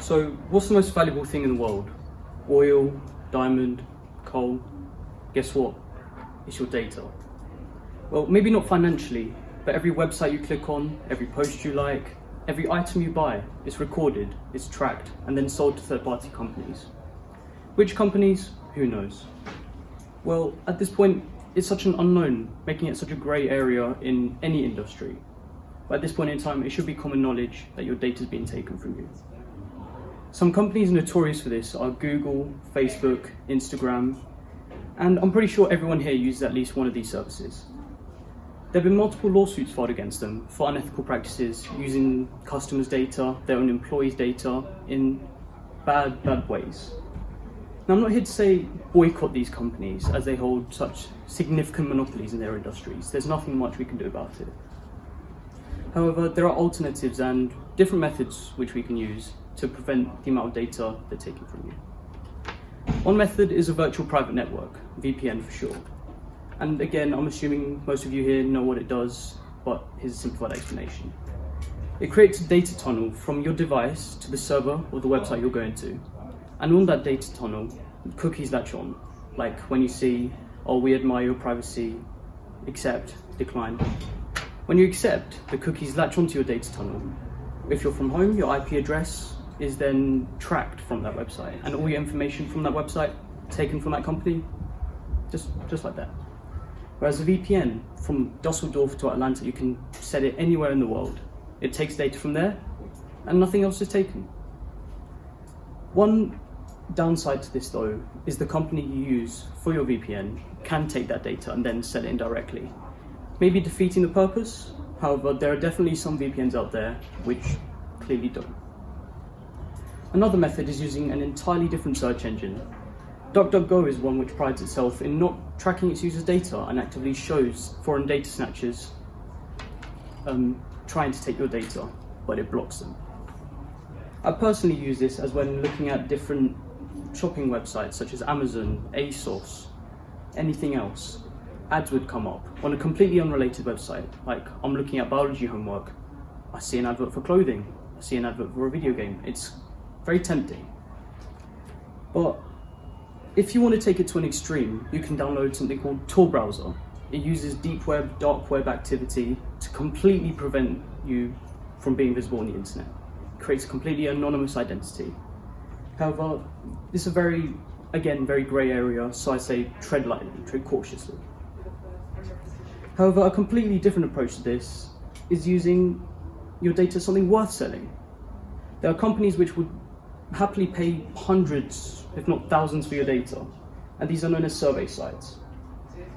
So, what's the most valuable thing in the world? Oil, diamond, coal? Guess what? It's your data. Well, maybe not financially, but every website you click on, every post you like, every item you buy, it's recorded, it's tracked, and then sold to third-party companies. Which companies? Who knows? Well, at this point, it's such an unknown, making it such a grey area in any industry. But at this point in time, it should be common knowledge that your data is being taken from you. Some companies notorious for this are Google, Facebook, Instagram, and I'm pretty sure everyone here uses at least one of these services. There have been multiple lawsuits filed against them for unethical practices using customers' data, their own employees' data in bad ways. Now, I'm not here to say boycott these companies as they hold such significant monopolies in their industries. There's nothing much we can do about it. However, there are alternatives and different methods which we can use to prevent the amount of data they're taking from you. One method is a virtual private network, VPN for short. And again, I'm assuming most of you here know what it does, but here's a simplified explanation. It creates a data tunnel from your device to the server or the website you're going to. And on that data tunnel, cookies latch on, like when you see, oh, we admire your privacy, accept, decline. When you accept, the cookies latch onto your data tunnel. If you're from home, your IP address is then tracked from that website, and all your information from that website taken from that company, just like that. Whereas a VPN, from Dusseldorf to Atlanta, you can set it anywhere in the world. It takes data from there, and nothing else is taken. One downside to this, though, is the company you use for your VPN can take that data and then sell it indirectly, maybe defeating the purpose. However, there are definitely some VPNs out there which clearly don't. Another method is using an entirely different search engine. DuckDuckGo is one which prides itself in not tracking its users' data and actively shows foreign data snatchers trying to take your data, but it blocks them. I personally use this as when looking at different shopping websites such as Amazon, ASOS, anything else. Ads would come up on a completely unrelated website. Like, I'm looking at biology homework, I see an advert for clothing, I see an advert for a video game. It's very tempting. But if you want to take it to an extreme, you can download something called Tor browser. It uses deep web, dark web activity to completely prevent you from being visible on the internet. It creates a completely anonymous identity. However, this is a very grey area, so I say tread lightly, tread cautiously. However, a completely different approach to this is using your data as something worth selling. There are companies which would happily pay hundreds, if not thousands, for your data, and these are known as survey sites.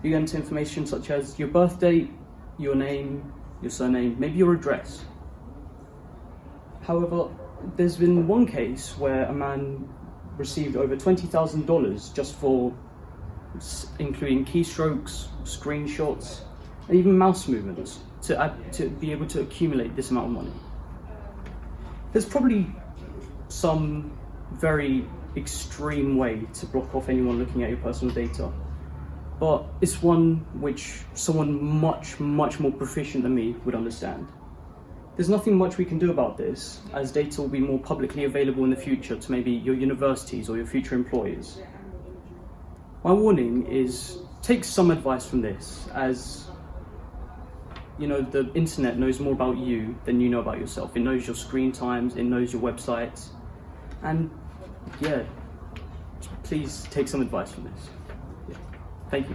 You enter information such as your birth date, your name, your surname, maybe your address. However, there's been one case where a man received over $20,000 just for including keystrokes, screenshots, and even mouse movements to be able to accumulate this amount of money. There's probably some very extreme way to block off anyone looking at your personal data, but it's one which someone much more proficient than me would understand. There's nothing much we can do about this, as data will be more publicly available in the future to maybe your universities or your future employers. My warning is, take some advice from this, as you know, the internet knows more about you than you know about yourself. It knows your screen times, it knows your websites, and yeah, please take some advice from this. Yeah. Thank you.